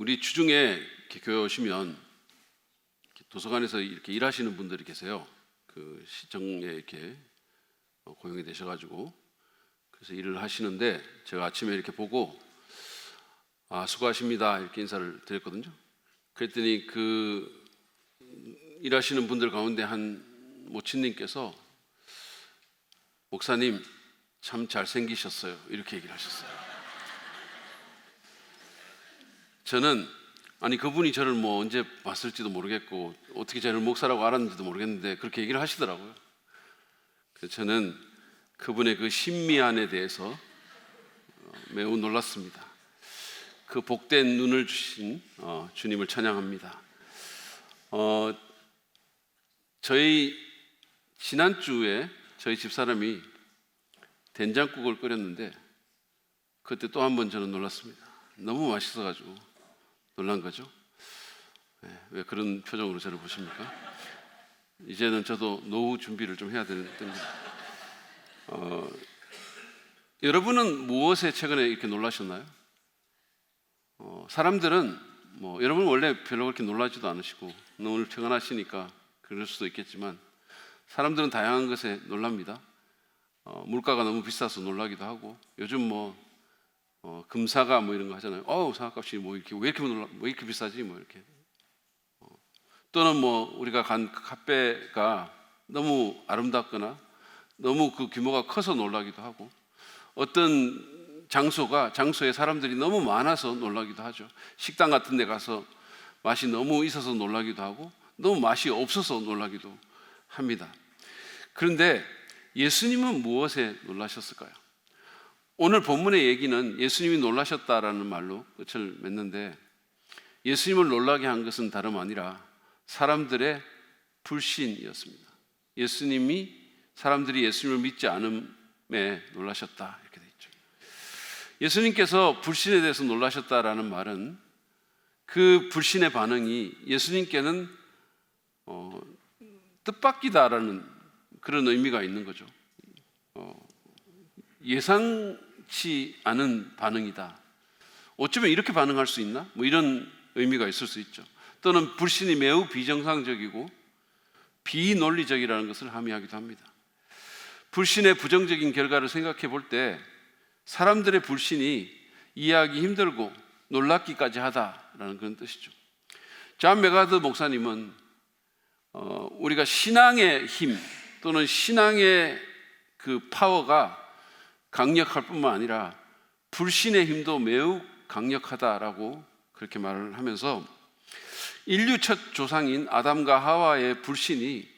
우리 주중에 이렇게 교회 오시면 이렇게 도서관에서 이렇게 일하시는 분들이 계세요. 그 시청에 이렇게 고용이 되셔가지고 그래서 일을 하시는데 제가 아침에 이렇게 보고 수고하십니다 이렇게 인사를 드렸거든요. 그랬더니 그 일하시는 분들 가운데 한 모친님께서 목사님 참 잘생기셨어요 이렇게 얘기를 하셨어요. 저는 그분이 저를 뭐 언제 봤을지도 모르겠고 어떻게 저를 목사라고 알았는지도 모르겠는데 그렇게 얘기를 하시더라고요. 그래서 저는 그분의 그 신미안에 대해서 매우 놀랐습니다. 그 복된 눈을 주신 주님을 찬양합니다. 저희 지난주에 저희 집사람이 된장국을 끓였는데 그때 또 한 번 저는 놀랐습니다. 너무 맛있어가지고 놀란 거죠. 왜 그런 표정으로 저를 보십니까? 이제는 저도 노후 준비를 좀 해야 됩니다. 여러분은 무엇에 최근에 이렇게 놀라셨나요? 사람들은 여러분 원래 별로 그렇게 놀라지도 않으시고 오늘 퇴근하시니까 그럴 수도 있겠지만 사람들은 다양한 것에 놀랍니다. 물가가 너무 비싸서 놀라기도 하고 요즘 금사가 이런 거 하잖아요. 사과값이 왜 이렇게 비싸지 이렇게. 또는 우리가 간 카페가 너무 아름답거나 너무 그 규모가 커서 놀라기도 하고 어떤 장소에 사람들이 너무 많아서 놀라기도 하죠. 식당 같은 데 가서 맛이 너무 있어서 놀라기도 하고 너무 맛이 없어서 놀라기도 합니다. 그런데 예수님은 무엇에 놀라셨을까요? 오늘 본문의 얘기는 예수님이 놀라셨다라는 말로 끝을 맺는데 예수님을 놀라게 한 것은 다름 아니라 사람들의 불신이었습니다. 사람들이 예수님을 믿지 않음에 놀라셨다 이렇게 되어 있죠. 예수님께서 불신에 대해서 놀라셨다라는 말은 그 불신의 반응이 예수님께는 뜻밖이다라는 그런 의미가 있는 거죠. 예상치 않은 반응이다. 어쩌면 이렇게 반응할 수 있나? 이런 의미가 있을 수 있죠. 또는 불신이 매우 비정상적이고 비논리적이라는 것을 함의하기도 합니다. 불신의 부정적인 결과를 생각해 볼 때 사람들의 불신이 이해하기 힘들고 놀랍기까지 하다라는 그런 뜻이죠. 존 메가드 목사님은 우리가 신앙의 힘 또는 신앙의 그 파워가 강력할 뿐만 아니라 불신의 힘도 매우 강력하다라고 그렇게 말을 하면서 인류 첫 조상인 아담과 하와의 불신이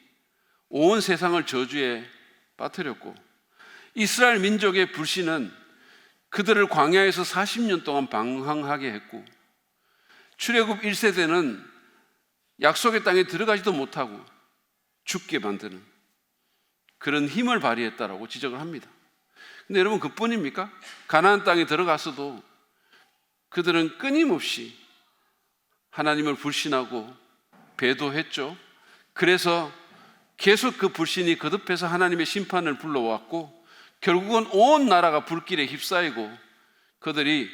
온 세상을 저주에 빠뜨렸고 이스라엘 민족의 불신은 그들을 광야에서 40년 동안 방황하게 했고 출애굽 1세대는 약속의 땅에 들어가지도 못하고 죽게 만드는 그런 힘을 발휘했다라고 지적을 합니다. 근데 여러분 그뿐입니까? 가나안 땅에 들어갔어도 그들은 끊임없이 하나님을 불신하고 배도했죠. 그래서 계속 그 불신이 거듭해서 하나님의 심판을 불러왔고 결국은 온 나라가 불길에 휩싸이고 그들이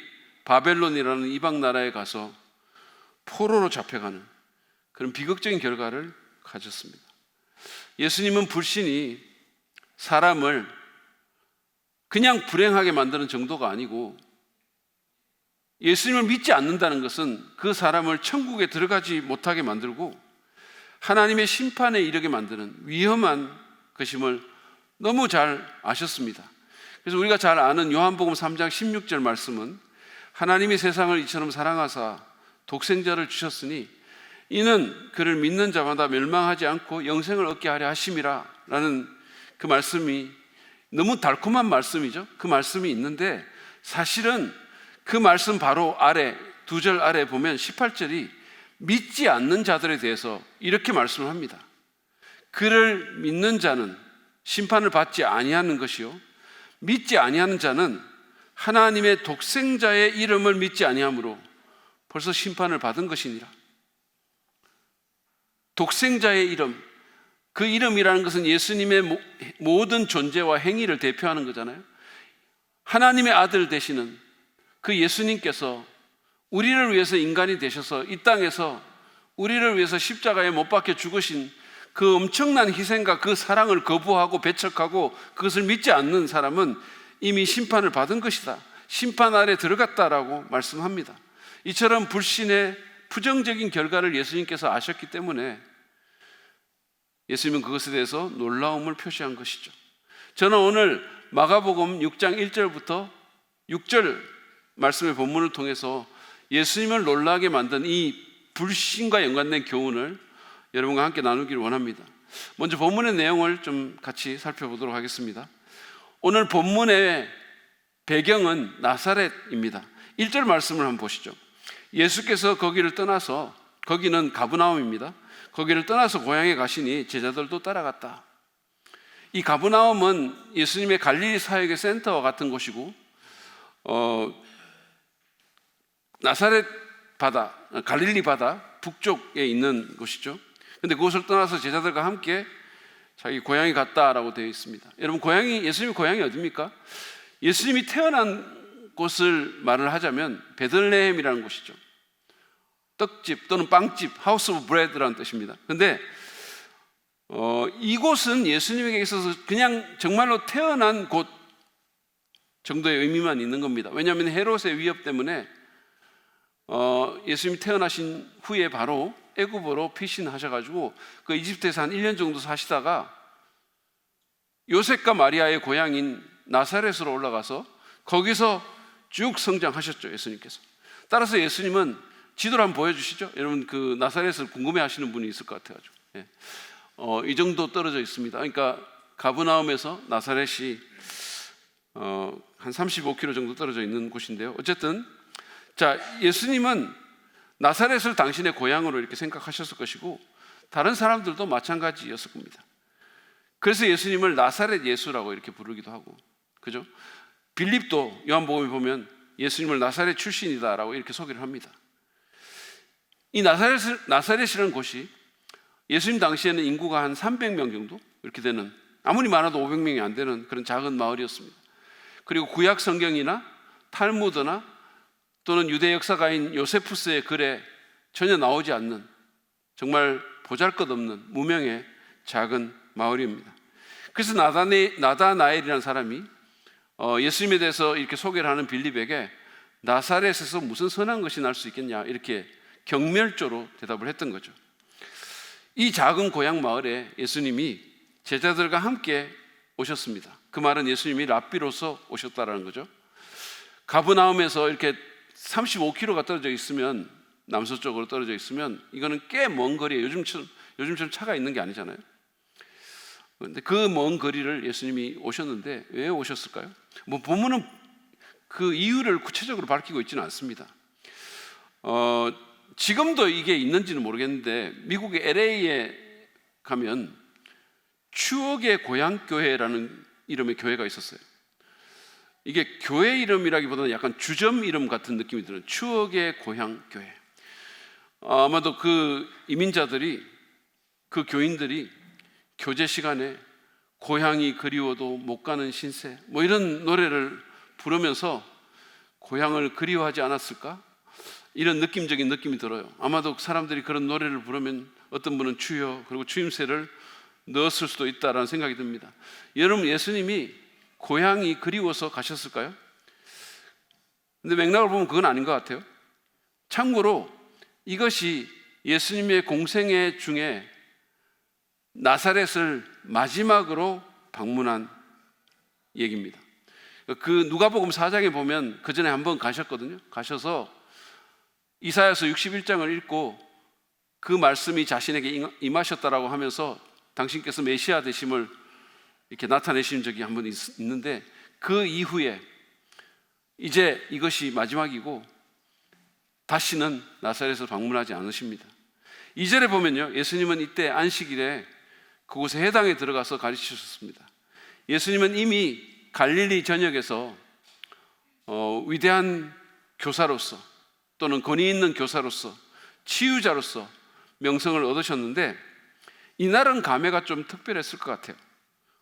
바벨론이라는 이방 나라에 가서 포로로 잡혀가는 그런 비극적인 결과를 가졌습니다. 예수님은 불신이 사람을 그냥 불행하게 만드는 정도가 아니고 예수님을 믿지 않는다는 것은 그 사람을 천국에 들어가지 못하게 만들고 하나님의 심판에 이르게 만드는 위험한 것임을 너무 잘 아셨습니다. 그래서 우리가 잘 아는 요한복음 3장 16절 말씀은 하나님이 세상을 이처럼 사랑하사 독생자를 주셨으니 이는 그를 믿는 자마다 멸망하지 않고 영생을 얻게 하려 하심이라 라는 그 말씀이 너무 달콤한 말씀이죠. 그 말씀이 있는데 사실은 그 말씀 바로 아래 두 절 아래 보면 18절이 믿지 않는 자들에 대해서 이렇게 말씀을 합니다. 그를 믿는 자는 심판을 받지 아니하는 것이요 믿지 아니하는 자는 하나님의 독생자의 이름을 믿지 아니하므로 벌써 심판을 받은 것이니라. 독생자의 이름, 그 이름이라는 것은 예수님의 모든 존재와 행위를 대표하는 거잖아요. 하나님의 아들 되시는 그 예수님께서 우리를 위해서 인간이 되셔서 이 땅에서 우리를 위해서 십자가에 못 박혀 죽으신 그 엄청난 희생과 그 사랑을 거부하고 배척하고 그것을 믿지 않는 사람은 이미 심판을 받은 것이다, 심판 아래 들어갔다라고 말씀합니다. 이처럼 불신의 부정적인 결과를 예수님께서 아셨기 때문에 예수님은 그것에 대해서 놀라움을 표시한 것이죠. 저는 오늘 마가복음 6장 1절부터 6절 말씀의 본문을 통해서 예수님을 놀라게 만든 이 불신과 연관된 교훈을 여러분과 함께 나누기를 원합니다. 먼저 본문의 내용을 좀 같이 살펴보도록 하겠습니다. 오늘 본문의 배경은 나사렛입니다. 1절 말씀을 한번 보시죠. 예수께서 거기를 떠나서, 거기는 가브나움입니다. 거기를 떠나서 고향에 가시니 제자들도 따라갔다. 이 가브나움은 예수님의 갈릴리 사역의 센터와 같은 곳이고, 나사렛 바다, 갈릴리 바다 북쪽에 있는 곳이죠. 근데 그곳을 떠나서 제자들과 함께 자기 고향에 갔다라고 되어 있습니다. 여러분, 예수님의 고향이 어디입니까? 예수님이 태어난 곳을 말을 하자면 베들레헴이라는 곳이죠. 떡집 또는 빵집, 하우스 오브 브레드라는 뜻입니다. 근데 이곳은 예수님에게 있어서 그냥 정말로 태어난 곳 정도의 의미만 있는 겁니다. 왜냐하면 헤롯의 위협 때문에 예수님이 태어나신 후에 바로 애굽으로 피신하셔가지고 그 이집트에서 한 1년 정도 사시다가 요셉과 마리아의 고향인 나사렛으로 올라가서 거기서 쭉 성장하셨죠, 예수님께서. 따라서 예수님은 지도를 한번 보여주시죠. 여러분, 그 나사렛을 궁금해하시는 분이 있을 것 같아가지고. 예. 이 정도 떨어져 있습니다. 그러니까 가브나움에서 나사렛이 한 35km 정도 떨어져 있는 곳인데요. 어쨌든 자, 예수님은 나사렛을 당신의 고향으로 이렇게 생각하셨을 것이고 다른 사람들도 마찬가지였을 겁니다. 그래서 예수님을 나사렛 예수라고 이렇게 부르기도 하고, 그죠? 빌립도 요한복음에 보면 예수님을 나사렛 출신이다라고 이렇게 소개를 합니다. 이 나사렛이라는 곳이 예수님 당시에는 인구가 한 300명 정도 이렇게 되는, 아무리 많아도 500명이 안 되는 그런 작은 마을이었습니다. 그리고 구약 성경이나 탈무드나 또는 유대 역사가인 요세푸스의 글에 전혀 나오지 않는 정말 보잘것없는 무명의 작은 마을입니다. 그래서 나다나엘이라는 사람이 예수님에 대해서 이렇게 소개를 하는 빌립에게 나사렛에서 무슨 선한 것이 날 수 있겠냐 이렇게 경멸조로 대답을 했던 거죠. 이 작은 고향 마을에 예수님이 제자들과 함께 오셨습니다. 그 말은 예수님이 랍비로서 오셨다라는 거죠. 가브나움에서 이렇게 35km가 떨어져 있으면, 남서쪽으로 떨어져 있으면 이거는 꽤 먼 거리에, 요즘처럼 차가 있는 게 아니잖아요. 그런데 그 먼 거리를 예수님이 오셨는데 왜 오셨을까요? 뭐 본문은 그 이유를 구체적으로 밝히고 있지는 않습니다. 지금도 이게 있는지는 모르겠는데 미국의 LA에 가면 추억의 고향교회라는 이름의 교회가 있었어요. 이게 교회 이름이라기보다는 약간 주점 이름 같은 느낌이 드는 추억의 고향교회. 아마도 그 이민자들이, 그 교인들이 교제 시간에 고향이 그리워도 못 가는 신세 뭐 이런 노래를 부르면서 고향을 그리워하지 않았을까? 이런 느낌적인 느낌이 들어요. 아마도 사람들이 그런 노래를 부르면 어떤 분은 주여 그리고 주임새를 넣었을 수도 있다라는 생각이 듭니다. 여러분, 예수님이 고향이 그리워서 가셨을까요? 근데 맥락을 보면 그건 아닌 것 같아요. 참고로 이것이 예수님의 공생애 중에 나사렛을 마지막으로 방문한 얘기입니다. 그 누가복음 4장에 보면 그 전에 한번 가셨거든요. 가셔서 이사야서 61장을 읽고 그 말씀이 자신에게 임하셨다라고 하면서 당신께서 메시아 되심을 이렇게 나타내신 적이 한 번 있는데, 그 이후에 이제 이것이 마지막이고 다시는 나사렛을 방문하지 않으십니다. 2절에 보면요, 예수님은 이때 안식일에 그곳에 회당에 들어가서 가르치셨습니다. 예수님은 이미 갈릴리 전역에서 위대한 교사로서 또는 권위 있는 교사로서 치유자로서 명성을 얻으셨는데, 이날은 감회가 좀 특별했을 것 같아요.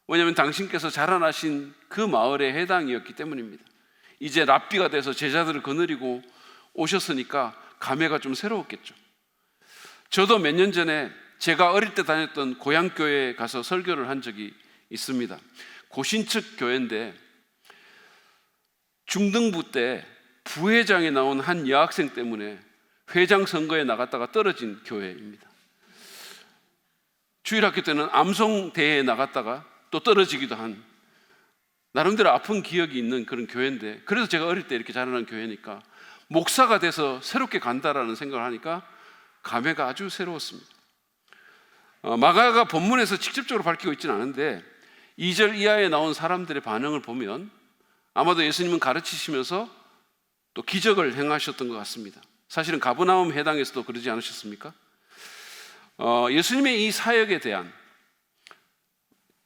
왜냐하면 당신께서 자라나신 그 마을의 회당이었기 때문입니다. 이제 랍비가 돼서 제자들을 거느리고 오셨으니까 감회가 좀 새로웠겠죠. 저도 몇 년 전에 제가 어릴 때 다녔던 고향교회에 가서 설교를 한 적이 있습니다. 고신측 교회인데 중등부 때 부회장에 나온 한 여학생 때문에 회장 선거에 나갔다가 떨어진 교회입니다. 주일학교 때는 암송대회에 나갔다가 또 떨어지기도 한 나름대로 아픈 기억이 있는 그런 교회인데, 그래서 제가 어릴 때 이렇게 자라난 교회니까 목사가 돼서 새롭게 간다라는 생각을 하니까 감회가 아주 새로웠습니다. 마가가 본문에서 직접적으로 밝히고 있지는 않은데 2절 이하에 나온 사람들의 반응을 보면 아마도 예수님은 가르치시면서 또 기적을 행하셨던 것 같습니다. 사실은 가버나움 해당에서도 그러지 않으셨습니까? 예수님의 이 사역에 대한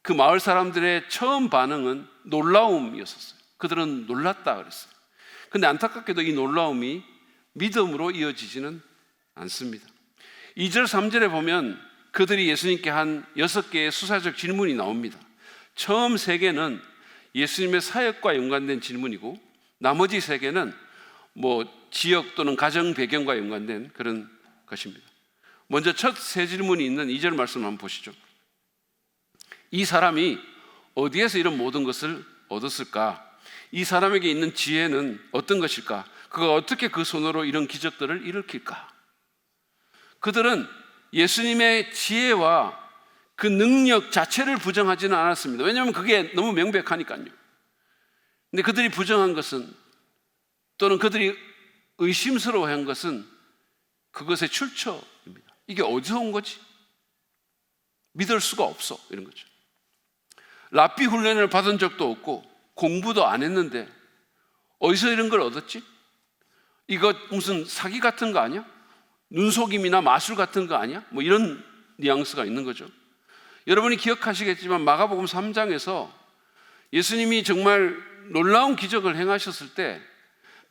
그 마을 사람들의 처음 반응은 놀라움이었어요. 그들은 놀랐다 그랬어요. 근데 안타깝게도 이 놀라움이 믿음으로 이어지지는 않습니다. 2절 3절에 보면 그들이 예수님께 한 6개의 수사적 질문이 나옵니다. 처음 3개는 예수님의 사역과 연관된 질문이고 나머지 3개는 지역 또는 가정 배경과 연관된 그런 것입니다. 먼저 첫 세 질문이 있는 2절 말씀 한번 보시죠. 이 사람이 어디에서 이런 모든 것을 얻었을까? 이 사람에게 있는 지혜는 어떤 것일까? 그가 어떻게 그 손으로 이런 기적들을 일으킬까? 그들은 예수님의 지혜와 그 능력 자체를 부정하지는 않았습니다. 왜냐하면 그게 너무 명백하니까요. 근데 그들이 부정한 것은, 또는 그들이 의심스러워한 것은 그것의 출처입니다. 이게 어디서 온 거지? 믿을 수가 없어, 이런 거죠. 랍비 훈련을 받은 적도 없고 공부도 안 했는데 어디서 이런 걸 얻었지? 이거 무슨 사기 같은 거 아니야? 눈속임이나 마술 같은 거 아니야? 이런 뉘앙스가 있는 거죠. 여러분이 기억하시겠지만 마가복음 3장에서 예수님이 정말 놀라운 기적을 행하셨을 때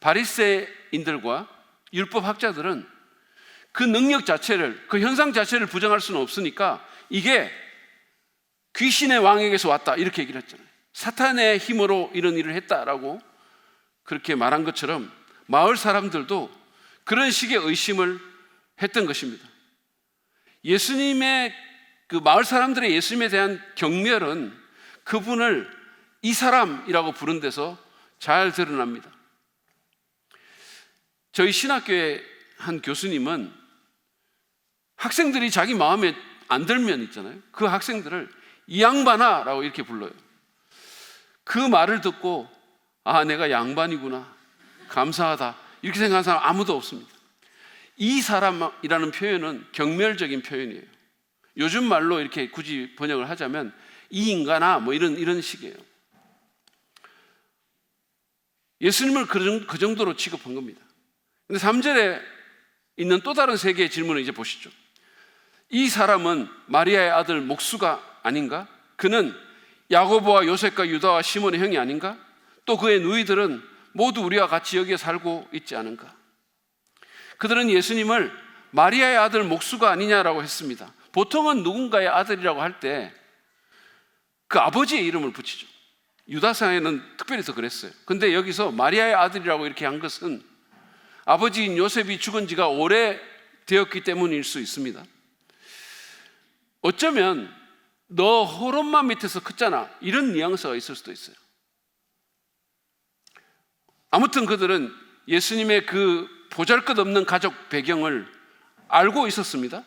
바리새인들과 율법학자들은 그 능력 자체를, 그 현상 자체를 부정할 수는 없으니까 이게 귀신의 왕에게서 왔다 이렇게 얘기를 했잖아요. 사탄의 힘으로 이런 일을 했다라고 그렇게 말한 것처럼 마을 사람들도 그런 식의 의심을 했던 것입니다. 예수님의 그 마을 사람들의 예수님에 대한 경멸은 그분을 이 사람이라고 부른 데서 잘 드러납니다. 저희 신학교의 한 교수님은 학생들이 자기 마음에 안 들면 있잖아요. 그 학생들을 이 양반아라고 이렇게 불러요. 그 말을 듣고 내가 양반이구나, 감사하다 이렇게 생각하는 사람 아무도 없습니다. 이 사람이라는 표현은 경멸적인 표현이에요. 요즘 말로 이렇게 굳이 번역을 하자면 이 인간아 이런 식이에요. 예수님을 그 정도로 취급한 겁니다. 근데 3절에 있는 또 다른 3개의 질문을 이제 보시죠. 이 사람은 마리아의 아들 목수가 아닌가? 그는 야고보와 요셉과 유다와 시몬의 형이 아닌가? 또 그의 누이들은 모두 우리와 같이 여기에 살고 있지 않은가? 그들은 예수님을 마리아의 아들 목수가 아니냐라고 했습니다. 보통은 누군가의 아들이라고 할 때 그 아버지의 이름을 붙이죠. 유다서에는 특별히 더 그랬어요. 근데 여기서 마리아의 아들이라고 이렇게 한 것은 아버지인 요셉이 죽은 지가 오래 되었기 때문일 수 있습니다. 어쩌면 너 호론만 밑에서 컸잖아 이런 뉘앙스가 있을 수도 있어요. 아무튼 그들은 예수님의 그 보잘것없는 가족 배경을 알고 있었습니다.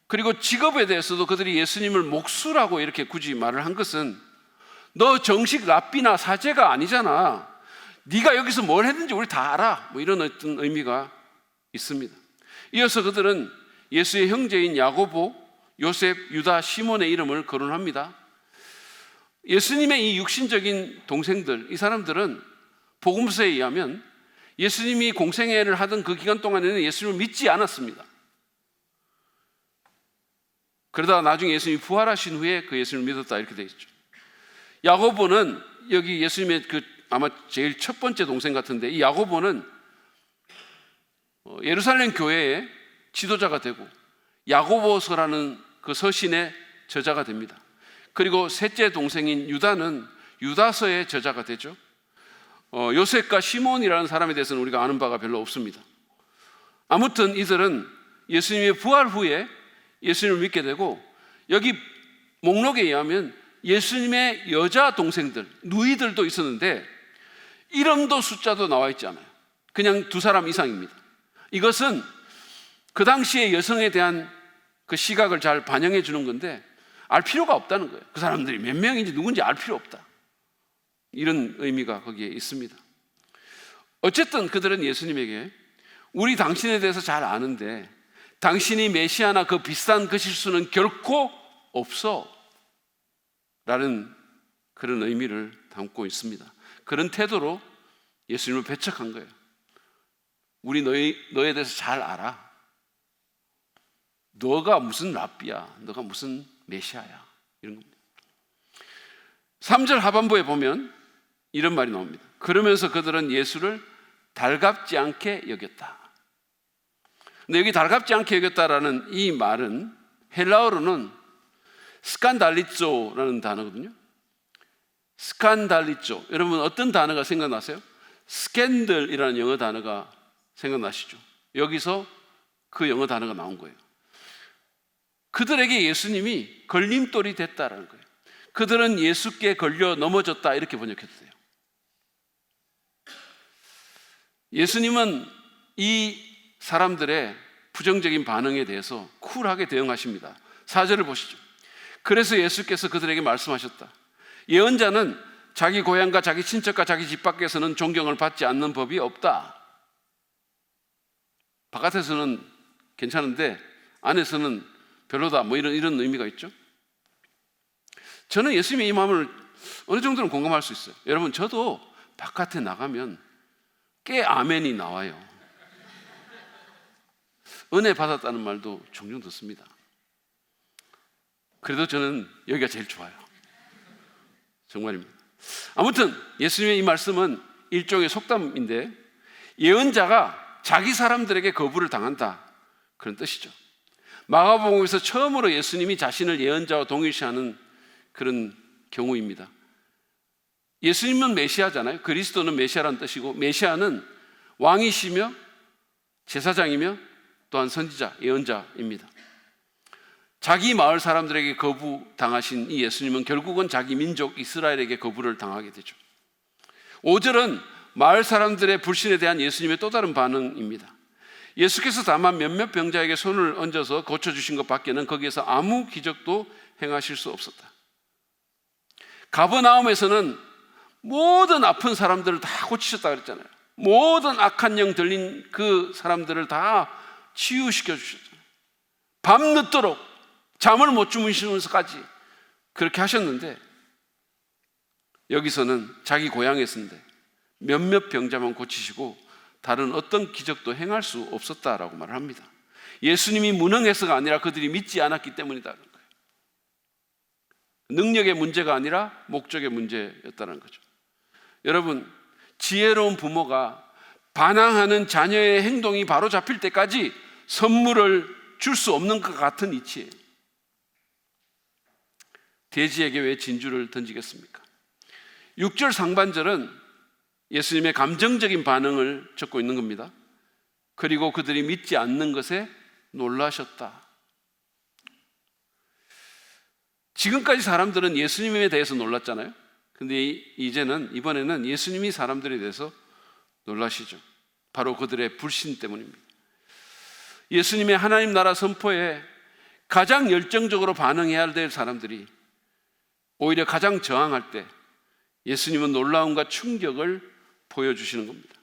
그리고 직업에 대해서도 그들이 예수님을 목수라고 이렇게 굳이 말을 한 것은 너 정식 랍비나 사제가 아니잖아, 네가 여기서 뭘 했는지 우리 다 알아, 이런 어떤 의미가 있습니다. 이어서 그들은 예수의 형제인 야고보, 요셉, 유다, 시몬의 이름을 거론합니다. 예수님의 이 육신적인 동생들, 이 사람들은 복음서에 의하면 예수님이 공생애를 하던 그 기간 동안에는 예수님을 믿지 않았습니다. 그러다가 나중에 예수님이 부활하신 후에 그 예수님을 믿었다 이렇게 되어 있죠. 야고보는 여기 예수님의 아마 제일 첫 번째 동생 같은데, 이 야고보는 예루살렘 교회의 지도자가 되고 야고보서라는 그 서신의 저자가 됩니다. 그리고 셋째 동생인 유다는 유다서의 저자가 되죠. 요셉과 시몬이라는 사람에 대해서는 우리가 아는 바가 별로 없습니다. 아무튼 이들은 예수님의 부활 후에 예수님을 믿게 되고, 여기 목록에 의하면 예수님의 여자 동생들, 누이들도 있었는데 이름도 숫자도 나와 있지 않아요. 그냥 2사람 이상입니다. 이것은 그 당시의 여성에 대한 그 시각을 잘 반영해 주는 건데, 알 필요가 없다는 거예요. 그 사람들이 몇 명인지 누군지 알 필요 없다, 이런 의미가 거기에 있습니다. 어쨌든 그들은 예수님에게 우리 당신에 대해서 잘 아는데 당신이 메시아나 그 비슷한 그 실수는 결코 없어 라는 그런 의미를 담고 있습니다. 그런 태도로 예수님을 배척한 거예요. 우리 너에 대해서 잘 알아. 너가 무슨 랍비야, 너가 무슨 메시아야, 이런 겁니다. 3절 하반부에 보면 이런 말이 나옵니다. 그러면서 그들은 예수를 달갑지 않게 여겼다. 근데 여기 달갑지 않게 여겼다라는 이 말은 헬라어로는 스칸달리조라는 단어거든요. 스칸달리조. 여러분 어떤 단어가 생각나세요? 스캔들이라는 영어 단어가 생각나시죠? 여기서 그 영어 단어가 나온 거예요. 그들에게 예수님이 걸림돌이 됐다라는 거예요. 그들은 예수께 걸려 넘어졌다, 이렇게 번역해도 돼요. 예수님은 이 사람들의 부정적인 반응에 대해서 쿨하게 대응하십니다. 4절을 보시죠. 그래서 예수께서 그들에게 말씀하셨다. 예언자는 자기 고향과 자기 친척과 자기 집 밖에서는 존경을 받지 않는 법이 없다. 바깥에서는 괜찮은데 안에서는 별로다, 뭐 이런 의미가 있죠. 저는 예수님의 이 마음을 어느 정도는 공감할 수 있어요. 여러분, 저도 바깥에 나가면 꽤 아멘이 나와요. 은혜 받았다는 말도 종종 듣습니다. 그래도 저는 여기가 제일 좋아요. 정말입니다. 아무튼 예수님의 이 말씀은 일종의 속담인데, 예언자가 자기 사람들에게 거부를 당한다, 그런 뜻이죠. 마가복음에서 처음으로 예수님이 자신을 예언자와 동일시하는 그런 경우입니다. 예수님은 메시아잖아요. 그리스도는 메시아라는 뜻이고, 메시아는 왕이시며 제사장이며 또한 선지자, 예언자입니다. 자기 마을 사람들에게 거부당하신 이 예수님은 결국은 자기 민족 이스라엘에게 거부를 당하게 되죠. 5절은 마을 사람들의 불신에 대한 예수님의 또 다른 반응입니다. 예수께서 다만 몇몇 병자에게 손을 얹어서 고쳐주신 것 밖에는 거기에서 아무 기적도 행하실 수 없었다. 가버나움에서는 모든 아픈 사람들을 다 고치셨다 그랬잖아요. 모든 악한 영 들린 그 사람들을 다 치유시켜 주셨잖아요. 밤늦도록 잠을 못 주무시면서까지 그렇게 하셨는데, 여기서는 자기 고향에서인데 몇몇 병자만 고치시고 다른 어떤 기적도 행할 수 없었다라고 말을 합니다. 예수님이 무능해서가 아니라 그들이 믿지 않았기 때문이다는 거예요. 능력의 문제가 아니라 목적의 문제였다는 거죠. 여러분, 지혜로운 부모가 반항하는 자녀의 행동이 바로 잡힐 때까지 선물을 줄 수 없는 것 같은 이치예요. 돼지에게 왜 진주를 던지겠습니까? 6절 상반절은 예수님의 감정적인 반응을 적고 있는 겁니다. 그리고 그들이 믿지 않는 것에 놀라셨다. 지금까지 사람들은 예수님에 대해서 놀랐잖아요. 근데 이번에는 예수님이 사람들에 대해서 놀라시죠. 바로 그들의 불신 때문입니다. 예수님의 하나님 나라 선포에 가장 열정적으로 반응해야 될 사람들이 오히려 가장 저항할 때 예수님은 놀라움과 충격을 보여주시는 겁니다.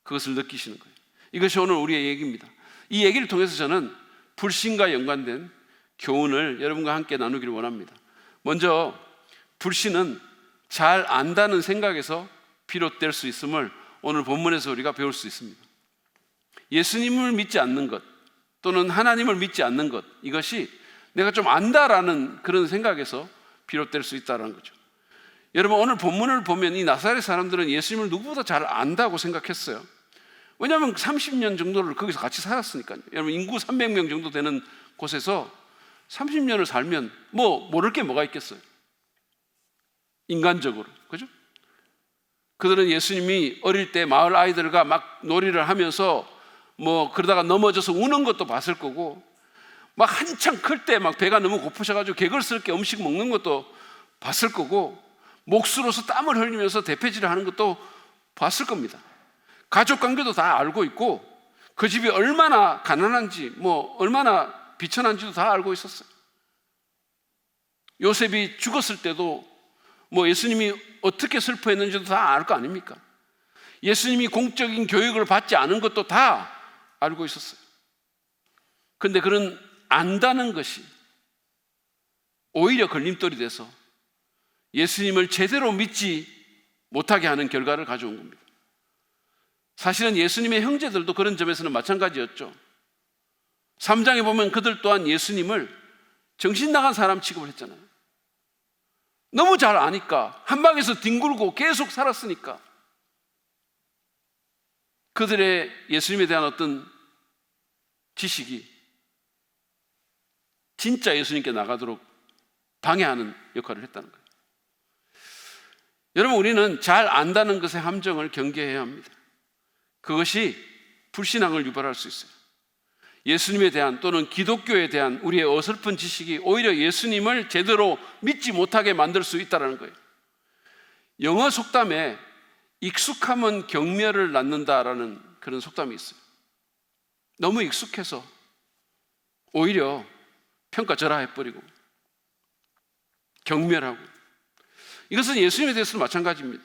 그것을 느끼시는 거예요. 이것이 오늘 우리의 얘기입니다. 이 얘기를 통해서 저는 불신과 연관된 교훈을 여러분과 함께 나누기를 원합니다. 먼저, 불신은 잘 안다는 생각에서 비롯될 수 있음을 오늘 본문에서 우리가 배울 수 있습니다. 예수님을 믿지 않는 것 또는 하나님을 믿지 않는 것, 이것이 내가 좀 안다라는 그런 생각에서 비롯될 수 있다는 거죠. 여러분, 오늘 본문을 보면 이 나사렛 사람들은 예수님을 누구보다 잘 안다고 생각했어요. 왜냐하면 30년 정도를 거기서 같이 살았으니까요. 여러분, 인구 300명 정도 되는 곳에서 30년을 살면 모를 게 뭐가 있겠어요? 인간적으로, 그죠? 그들은 예수님이 어릴 때 마을 아이들과 막 놀이를 하면서 그러다가 넘어져서 우는 것도 봤을 거고, 막 한창 클 때 막 배가 너무 고프셔가지고 개걸스럽게 음식 먹는 것도 봤을 거고, 몫으로서 땀을 흘리면서 대패질을 하는 것도 봤을 겁니다. 가족 관계도 다 알고 있고, 그 집이 얼마나 가난한지, 얼마나 비천한지도 다 알고 있었어요. 요셉이 죽었을 때도 예수님이 어떻게 슬퍼했는지도 다 알 거 아닙니까? 예수님이 공적인 교육을 받지 않은 것도 다 알고 있었어요. 그런데 그런 안다는 것이 오히려 걸림돌이 돼서 예수님을 제대로 믿지 못하게 하는 결과를 가져온 겁니다. 사실은 예수님의 형제들도 그런 점에서는 마찬가지였죠. 3장에 보면 그들 또한 예수님을 정신 나간 사람 취급을 했잖아요. 너무 잘 아니까, 한 방에서 뒹굴고 계속 살았으니까 그들의 예수님에 대한 어떤 지식이 진짜 예수님께 나가도록 방해하는 역할을 했다는 거예요. 여러분, 우리는 잘 안다는 것의 함정을 경계해야 합니다. 그것이 불신앙을 유발할 수 있어요. 예수님에 대한 또는 기독교에 대한 우리의 어설픈 지식이 오히려 예수님을 제대로 믿지 못하게 만들 수 있다는 거예요. 영어 속담에 익숙함은 경멸을 낳는다라는 그런 속담이 있어요. 너무 익숙해서 오히려 평가절하해버리고 경멸하고, 이것은 예수님에 대해서도 마찬가지입니다.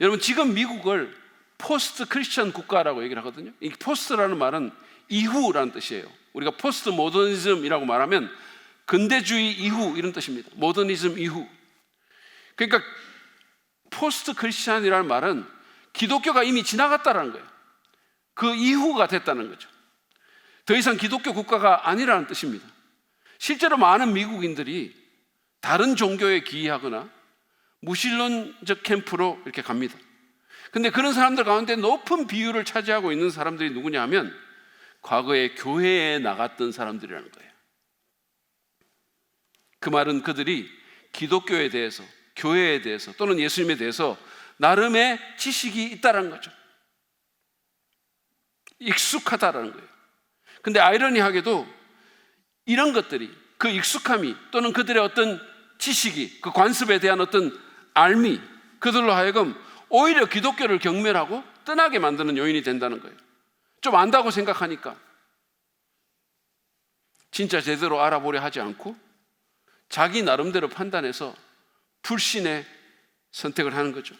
여러분, 지금 미국을 포스트 크리스천 국가라고 얘기를 하거든요. 이 포스트라는 말은 이후라는 뜻이에요. 우리가 포스트 모더니즘이라고 말하면 근대주의 이후 이런 뜻입니다. 모더니즘 이후. 그러니까 포스트 크리스천이라는 말은 기독교가 이미 지나갔다는 거예요. 그 이후가 됐다는 거죠. 더 이상 기독교 국가가 아니라는 뜻입니다. 실제로 많은 미국인들이 다른 종교에 기이하거나 무신론적 캠프로 이렇게 갑니다. 근데 그런 사람들 가운데 높은 비율을 차지하고 있는 사람들이 누구냐 하면 과거에 교회에 나갔던 사람들이라는 거예요. 그 말은 그들이 기독교에 대해서, 교회에 대해서 또는 예수님에 대해서 나름의 지식이 있다는 거죠. 익숙하다라는 거예요. 근데 아이러니하게도 이런 것들이, 그 익숙함이 또는 그들의 어떤 지식이, 그 관습에 대한 어떤 알미, 그들로 하여금 오히려 기독교를 경멸하고 떠나게 만드는 요인이 된다는 거예요. 좀 안다고 생각하니까 진짜 제대로 알아보려 하지 않고 자기 나름대로 판단해서 불신의 선택을 하는 거죠.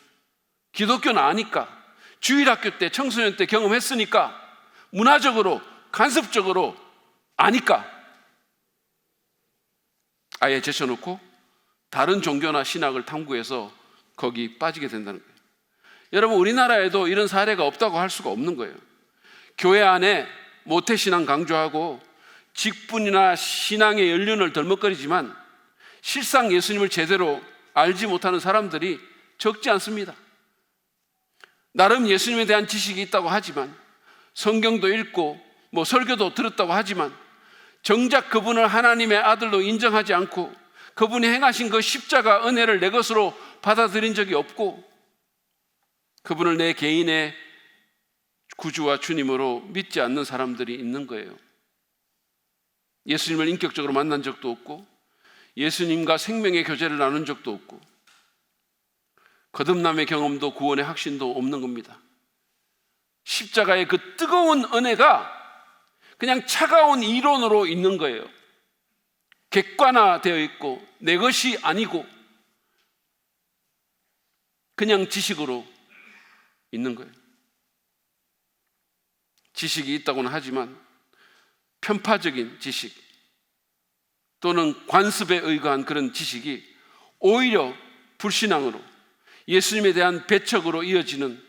기독교는 아니까, 주일학교 때, 청소년 때 경험했으니까, 문화적으로, 간섭적으로 아니까 아예 제쳐놓고 다른 종교나 신학을 탐구해서 거기 빠지게 된다는 거예요. 여러분, 우리나라에도 이런 사례가 없다고 할 수가 없는 거예요. 교회 안에 모태신앙 강조하고 직분이나 신앙의 연륜을 덜먹거리지만 실상 예수님을 제대로 알지 못하는 사람들이 적지 않습니다. 나름 예수님에 대한 지식이 있다고 하지만, 성경도 읽고 설교도 들었다고 하지만 정작 그분을 하나님의 아들로 인정하지 않고 그분이 행하신 그 십자가 은혜를 내 것으로 받아들인 적이 없고 그분을 내 개인의 구주와 주님으로 믿지 않는 사람들이 있는 거예요. 예수님을 인격적으로 만난 적도 없고 예수님과 생명의 교제를 나눈 적도 없고 거듭남의 경험도 구원의 확신도 없는 겁니다. 십자가의 그 뜨거운 은혜가 그냥 차가운 이론으로 있는 거예요. 객관화되어 있고 내 것이 아니고 그냥 지식으로 있는 거예요. 지식이 있다고는 하지만 편파적인 지식 또는 관습에 의거한 그런 지식이 오히려 불신앙으로, 예수님에 대한 배척으로 이어지는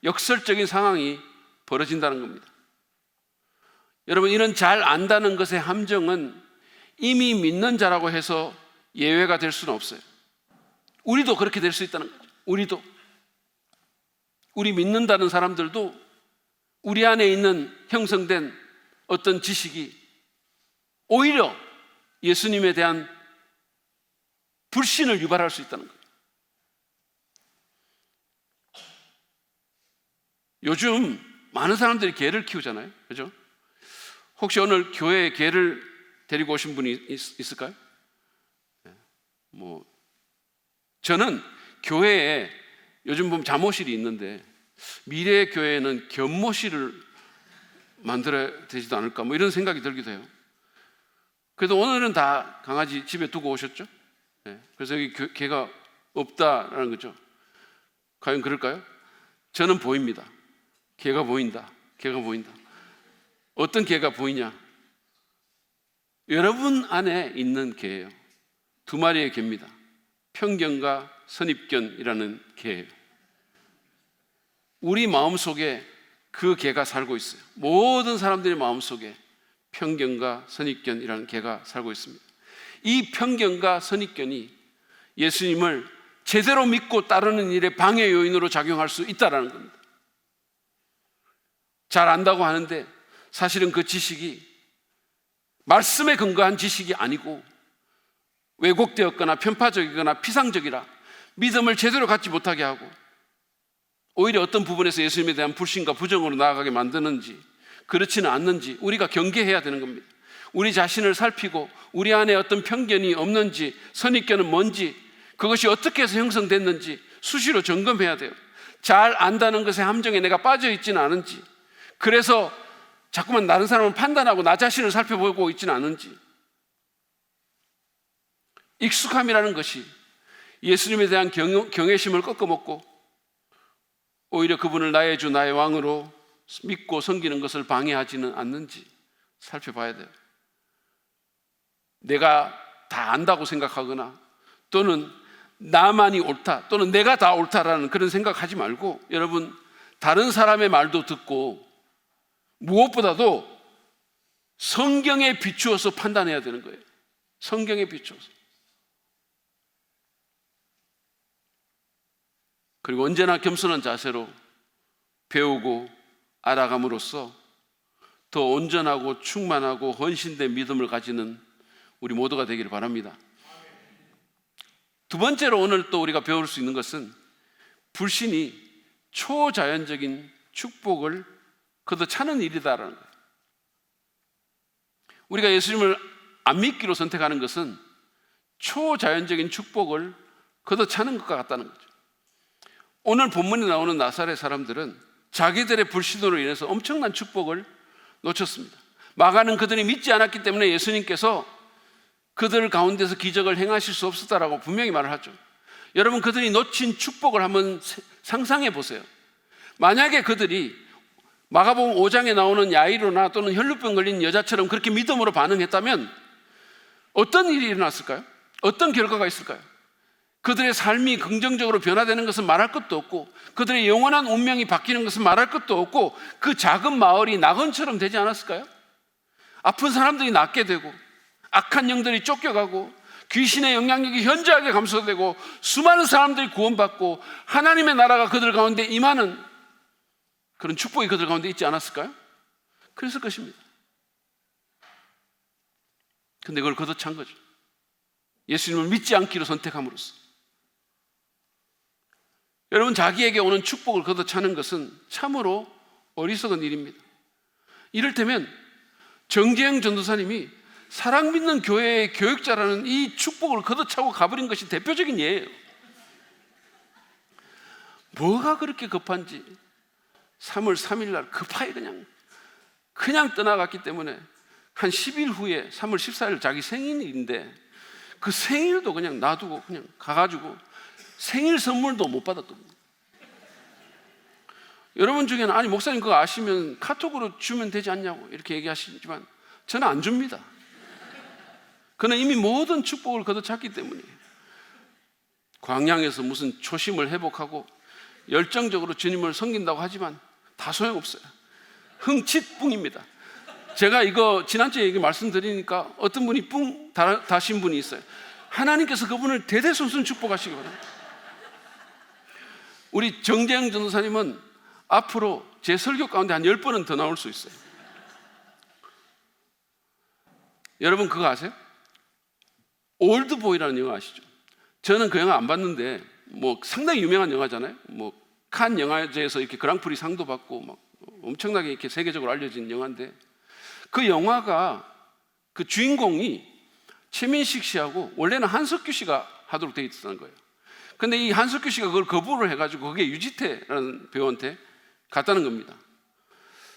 역설적인 상황이 벌어진다는 겁니다. 여러분, 이런 잘 안다는 것의 함정은 이미 믿는 자라고 해서 예외가 될 수는 없어요. 우리도 그렇게 될 수 있다는 거죠. 우리 믿는다는 사람들도 우리 안에 있는 형성된 어떤 지식이 오히려 예수님에 대한 불신을 유발할 수 있다는 거예요. 요즘 많은 사람들이 개를 키우잖아요. 그죠? 혹시 오늘 교회에 개를 데리고 오신 분이 있을까요? 저는 교회에 요즘 보면 잠옷실이 있는데 미래의 교회에는 견모실을 만들어야 되지도 않을까 이런 생각이 들기도 해요. 그래도 오늘은 다 강아지 집에 두고 오셨죠? 그래서 여기 개가 없다라는 거죠. 과연 그럴까요? 저는 보입니다. 개가 보인다. 개가 보인다. 어떤 개가 보이냐? 여러분 안에 있는 개예요. 두 마리의 개입니다. 편견과 선입견이라는 개예요. 우리 마음속에 그 개가 살고 있어요. 모든 사람들의 마음속에 편견과 선입견이라는 개가 살고 있습니다. 이 편견과 선입견이 예수님을 제대로 믿고 따르는 일에 방해 요인으로 작용할 수 있다는 겁니다. 잘 안다고 하는데 사실은 그 지식이 말씀에 근거한 지식이 아니고 왜곡되었거나 편파적이거나 피상적이라 믿음을 제대로 갖지 못하게 하고 오히려 어떤 부분에서 예수님에 대한 불신과 부정으로 나아가게 만드는지, 그렇지는 않는지 우리가 경계해야 되는 겁니다. 우리 자신을 살피고 우리 안에 어떤 편견이 없는지, 선입견은 뭔지, 그것이 어떻게 해서 형성됐는지 수시로 점검해야 돼요. 잘 안다는 것의 함정에 내가 빠져 있지는 않은지, 그래서 자꾸만 다른 사람을 판단하고 나 자신을 살펴보고 있지는 않은지. 익숙함이라는 것이 예수님에 대한 경외심을 꺾어먹고 오히려 그분을 나의 주 나의 왕으로 믿고 섬기는 것을 방해하지는 않는지 살펴봐야 돼요. 내가 다 안다고 생각하거나 또는 나만이 옳다 또는 내가 다 옳다라는 그런 생각하지 말고, 여러분 다른 사람의 말도 듣고 무엇보다도 성경에 비추어서 판단해야 되는 거예요. 성경에 비추어서. 그리고 언제나 겸손한 자세로 배우고 알아감으로써 더 온전하고 충만하고 헌신된 믿음을 가지는 우리 모두가 되기를 바랍니다. 두 번째로 오늘 또 우리가 배울 수 있는 것은 불신이 초자연적인 축복을 걷어차는 일이다라는 거예요. 우리가 예수님을 안 믿기로 선택하는 것은 초자연적인 축복을 걷어차는 것과 같다는 거죠. 오늘 본문에 나오는 나사렛 사람들은 자기들의 불신으로 인해서 엄청난 축복을 놓쳤습니다. 마가는 그들이 믿지 않았기 때문에 예수님께서 그들 가운데서 기적을 행하실 수 없었다라고 분명히 말을 하죠. 여러분, 그들이 놓친 축복을 한번 상상해 보세요. 만약에 그들이 마가복음 5장에 나오는 야이로나 또는 혈루병 걸린 여자처럼 그렇게 믿음으로 반응했다면 어떤 일이 일어났을까요? 어떤 결과가 있을까요? 그들의 삶이 긍정적으로 변화되는 것은 말할 것도 없고, 그들의 영원한 운명이 바뀌는 것은 말할 것도 없고, 그 작은 마을이 낙원처럼 되지 않았을까요? 아픈 사람들이 낫게 되고, 악한 영들이 쫓겨가고, 귀신의 영향력이 현저하게 감소되고, 수많은 사람들이 구원받고 하나님의 나라가 그들 가운데 임하는 그런 축복이 그들 가운데 있지 않았을까요? 그랬을 것입니다. 근데 그걸 걷어찬 거죠. 예수님을 믿지 않기로 선택함으로써. 여러분, 자기에게 오는 축복을 걷어차는 것은 참으로 어리석은 일입니다. 이를테면 정재영 전도사님이 사랑 믿는 교회의 교육자라는 이 축복을 걷어차고 가버린 것이 대표적인 예예요. 뭐가 그렇게 급한지 3월 3일 날 급하게 그냥 떠나갔기 때문에 한 10일 후에 3월 14일 자기 생일인데 그 생일도 그냥 놔두고 그냥 가가지고 생일 선물도 못 받았던 거예요. 여러분 중에는 아니 목사님 그거 아시면 카톡으로 주면 되지 않냐고 이렇게 얘기하시지만 저는 안 줍니다. 그는 이미 모든 축복을 걷어찼기 때문이에요. 광양에서 무슨 초심을 회복하고 열정적으로 주님을 섬긴다고 하지만 다 소용없어요. 흥칫뿡입니다. 제가 이거 지난주에 얘기 말씀드리니까 어떤 분이 뿡 다신 분이 있어요. 하나님께서 그분을 대대손손 축복하시기 바랍니다. 우리 정재영 전도사님은 앞으로 제 설교 가운데 한 10번은 더 나올 수 있어요. 여러분 그거 아세요? 올드보이라는 영화 아시죠? 저는 그 영화 안 봤는데 뭐 상당히 유명한 영화잖아요. 뭐 칸 영화제에서 이렇게 그랑프리 상도 받고 막 엄청나게 이렇게 세계적으로 알려진 영화인데, 그 영화가 그 주인공이 최민식 씨하고 원래는 한석규 씨가 하도록 돼 있었던 거예요. 근데 이 한석규 씨가 그걸 거부를 해가지고 그게 유지태라는 배우한테 갔다는 겁니다.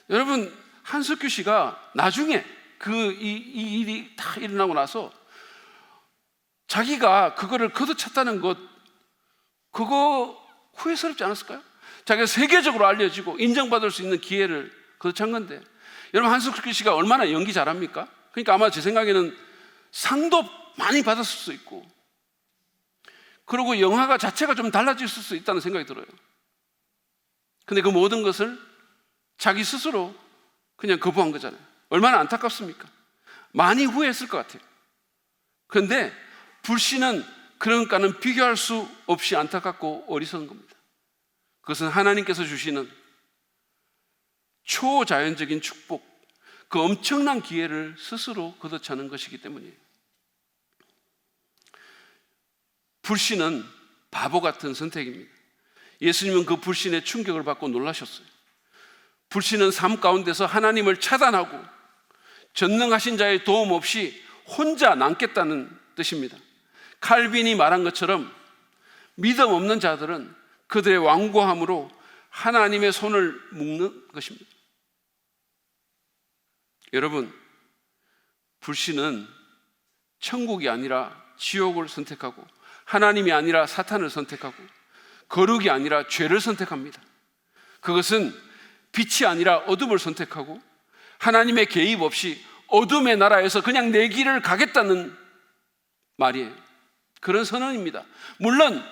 여러분, 한석규 씨가 나중에 이 일이 다 일어나고 나서 자기가 그거를 걷어찼다는 것, 그거 후회스럽지 않았을까요? 자기가 세계적으로 알려지고 인정받을 수 있는 기회를 걷어찬 건데, 여러분, 한석규 씨가 얼마나 연기 잘합니까? 그러니까 아마 제 생각에는 상도 많이 받았을 수 있고, 그리고 영화가 자체가 좀 달라질 수 있다는 생각이 들어요. 근데 그 모든 것을 자기 스스로 그냥 거부한 거잖아요. 얼마나 안타깝습니까? 많이 후회했을 것 같아요. 그런데 불신은 그런가는 비교할 수 없이 안타깝고 어리석은 겁니다. 그것은 하나님께서 주시는 초자연적인 축복, 그 엄청난 기회를 스스로 걷어차는 것이기 때문이에요. 불신은 바보 같은 선택입니다. 예수님은 그 불신의 충격을 받고 놀라셨어요. 불신은 삶 가운데서 하나님을 차단하고 전능하신 자의 도움 없이 혼자 남겠다는 뜻입니다. 칼빈이 말한 것처럼 믿음 없는 자들은 그들의 완고함으로 하나님의 손을 묶는 것입니다. 여러분, 불신은 천국이 아니라 지옥을 선택하고, 하나님이 아니라 사탄을 선택하고, 거룩이 아니라 죄를 선택합니다. 그것은 빛이 아니라 어둠을 선택하고, 하나님의 개입 없이 어둠의 나라에서 그냥 내 길을 가겠다는 말이에요. 그런 선언입니다. 물론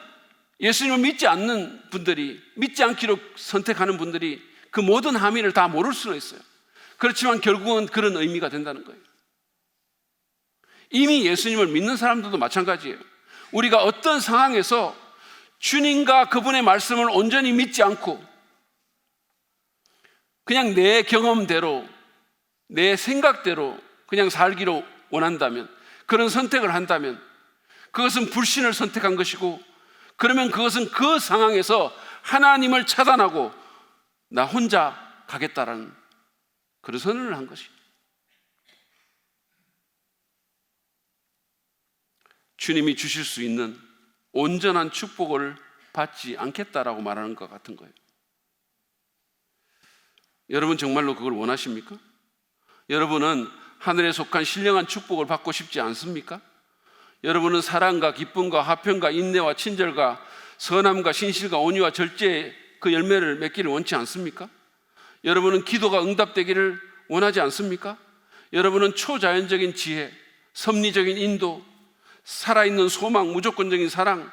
예수님을 믿지 않는 분들이, 믿지 않기로 선택하는 분들이 그 모든 함의를 다 모를 수는 있어요. 그렇지만 결국은 그런 의미가 된다는 거예요. 이미 예수님을 믿는 사람들도 마찬가지예요. 우리가 어떤 상황에서 주님과 그분의 말씀을 온전히 믿지 않고 그냥 내 경험대로, 내 생각대로 그냥 살기로 원한다면, 그런 선택을 한다면 그것은 불신을 선택한 것이고, 그러면 그것은 그 상황에서 하나님을 차단하고 나 혼자 가겠다라는 그런 선언을 한 것입니다. 주님이 주실 수 있는 온전한 축복을 받지 않겠다라고 말하는 것 같은 거예요. 여러분, 정말로 그걸 원하십니까? 여러분은 하늘에 속한 신령한 축복을 받고 싶지 않습니까? 여러분은 사랑과 기쁨과 화평과 인내와 친절과 선함과 신실과 온유와 절제의 그 열매를 맺기를 원치 않습니까? 여러분은 기도가 응답되기를 원하지 않습니까? 여러분은 초자연적인 지혜, 섭리적인 인도, 살아있는 소망, 무조건적인 사랑,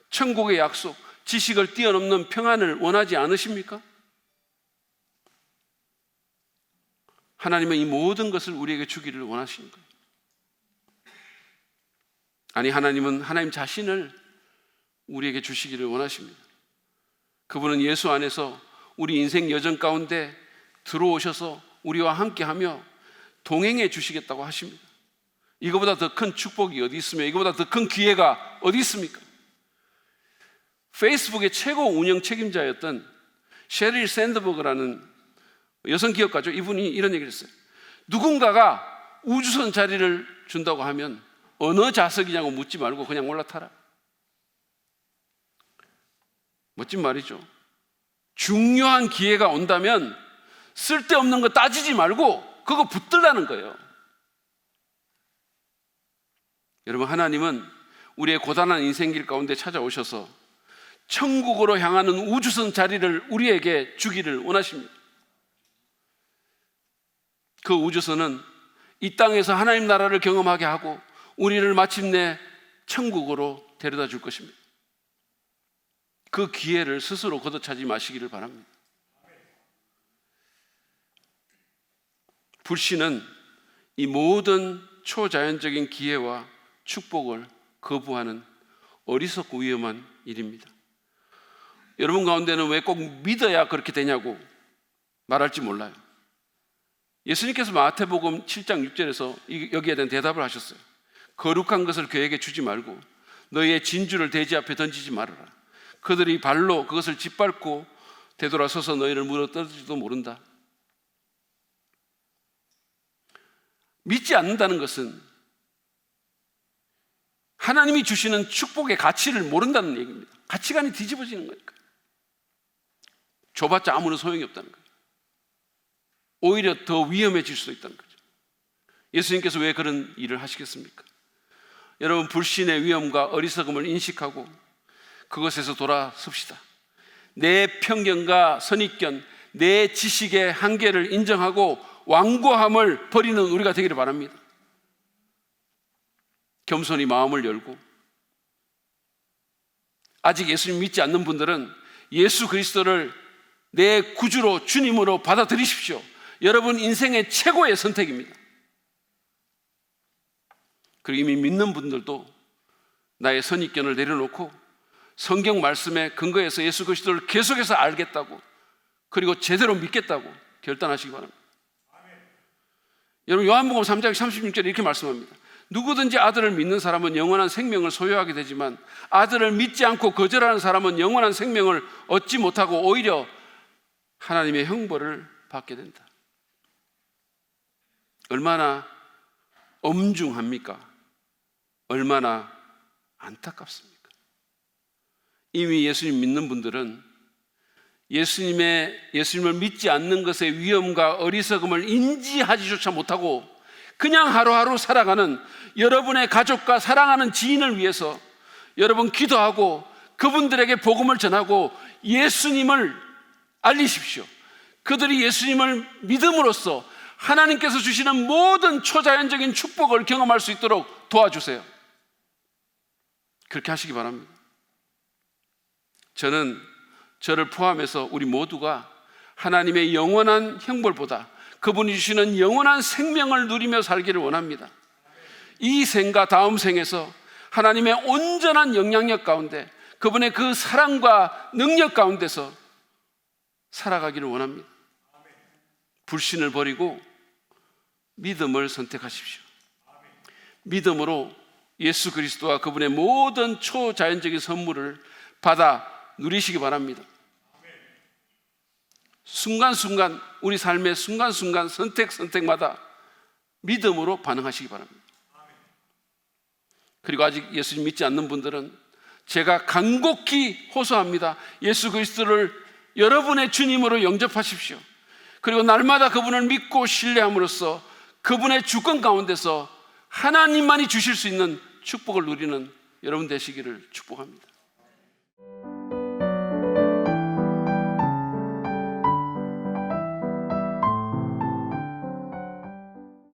천국의 약속, 지식을 뛰어넘는 평안을 원하지 않으십니까? 하나님은 이 모든 것을 우리에게 주기를 원하시는 거예요. 아니, 하나님은 하나님 자신을 우리에게 주시기를 원하십니다. 그분은 예수 안에서 우리 인생 여정 가운데 들어오셔서 우리와 함께하며 동행해 주시겠다고 하십니다. 이거보다 더 큰 축복이 어디 있으며 이거보다 더 큰 기회가 어디 있습니까? 페이스북의 최고 운영 책임자였던 셰릴 샌드버그라는 여성 기업가죠. 이분이 이런 얘기를 했어요. 누군가가 우주선 자리를 준다고 하면 어느 좌석이냐고 묻지 말고 그냥 올라타라. 멋진 말이죠. 중요한 기회가 온다면 쓸데없는 거 따지지 말고 그거 붙들라는 거예요. 여러분, 하나님은 우리의 고단한 인생길 가운데 찾아오셔서 천국으로 향하는 우주선 자리를 우리에게 주기를 원하십니다. 그 우주선은 이 땅에서 하나님 나라를 경험하게 하고 우리를 마침내 천국으로 데려다 줄 것입니다. 그 기회를 스스로 걷어차지 마시기를 바랍니다. 불신은 이 모든 초자연적인 기회와 축복을 거부하는 어리석고 위험한 일입니다. 여러분 가운데는 왜 꼭 믿어야 그렇게 되냐고 말할지 몰라요. 예수님께서 마태복음 7장 6절에서 여기에 대한 대답을 하셨어요. 거룩한 것을 그에게 주지 말고 너희의 진주를 돼지 앞에 던지지 말아라. 그들이 발로 그것을 짓밟고 되돌아서서 너희를 물어뜯을지도 모른다. 믿지 않는다는 것은 하나님이 주시는 축복의 가치를 모른다는 얘기입니다. 가치관이 뒤집어지는 거니까. 줘봤자 아무런 소용이 없다는 거예요. 오히려 더 위험해질 수도 있다는 거죠. 예수님께서 왜 그런 일을 하시겠습니까? 여러분, 불신의 위험과 어리석음을 인식하고 그것에서 돌아섭시다. 내 편견과 선입견, 내 지식의 한계를 인정하고 완고함을 버리는 우리가 되기를 바랍니다. 겸손히 마음을 열고, 아직 예수님 믿지 않는 분들은 예수 그리스도를 내 구주로, 주님으로 받아들이십시오. 여러분 인생의 최고의 선택입니다. 그리고 이미 믿는 분들도 나의 선입견을 내려놓고 성경 말씀에 근거해서 예수 그리스도를 계속해서 알겠다고, 그리고 제대로 믿겠다고 결단하시기 바랍니다. 여러분, 요한복음 3장 36절에 이렇게 말씀합니다. 누구든지 아들을 믿는 사람은 영원한 생명을 소유하게 되지만 아들을 믿지 않고 거절하는 사람은 영원한 생명을 얻지 못하고 오히려 하나님의 형벌을 받게 된다. 얼마나 엄중합니까? 얼마나 안타깝습니까? 이미 예수님 믿는 분들은 예수님을 믿지 않는 것의 위험과 어리석음을 인지하지조차 못하고 그냥 하루하루 살아가는 여러분의 가족과 사랑하는 지인을 위해서 여러분 기도하고 그분들에게 복음을 전하고 예수님을 알리십시오. 그들이 예수님을 믿음으로써 하나님께서 주시는 모든 초자연적인 축복을 경험할 수 있도록 도와주세요. 그렇게 하시기 바랍니다. 저를 포함해서 우리 모두가 하나님의 영원한 형벌보다 그분이 주시는 영원한 생명을 누리며 살기를 원합니다. 이 생과 다음 생에서 하나님의 온전한 영향력 가운데 그분의 그 사랑과 능력 가운데서 살아가기를 원합니다. 불신을 버리고 믿음을 선택하십시오. 믿음으로 예수 그리스도와 그분의 모든 초자연적인 선물을 받아 누리시기 바랍니다. 순간순간, 우리 삶의 순간순간 선택마다 믿음으로 반응하시기 바랍니다. 그리고 아직 예수님 믿지 않는 분들은 제가 간곡히 호소합니다. 예수 그리스도를 여러분의 주님으로 영접하십시오. 그리고 날마다 그분을 믿고 신뢰함으로써 그분의 주권 가운데서 하나님만이 주실 수 있는 축복을 누리는 여러분 되시기를 축복합니다.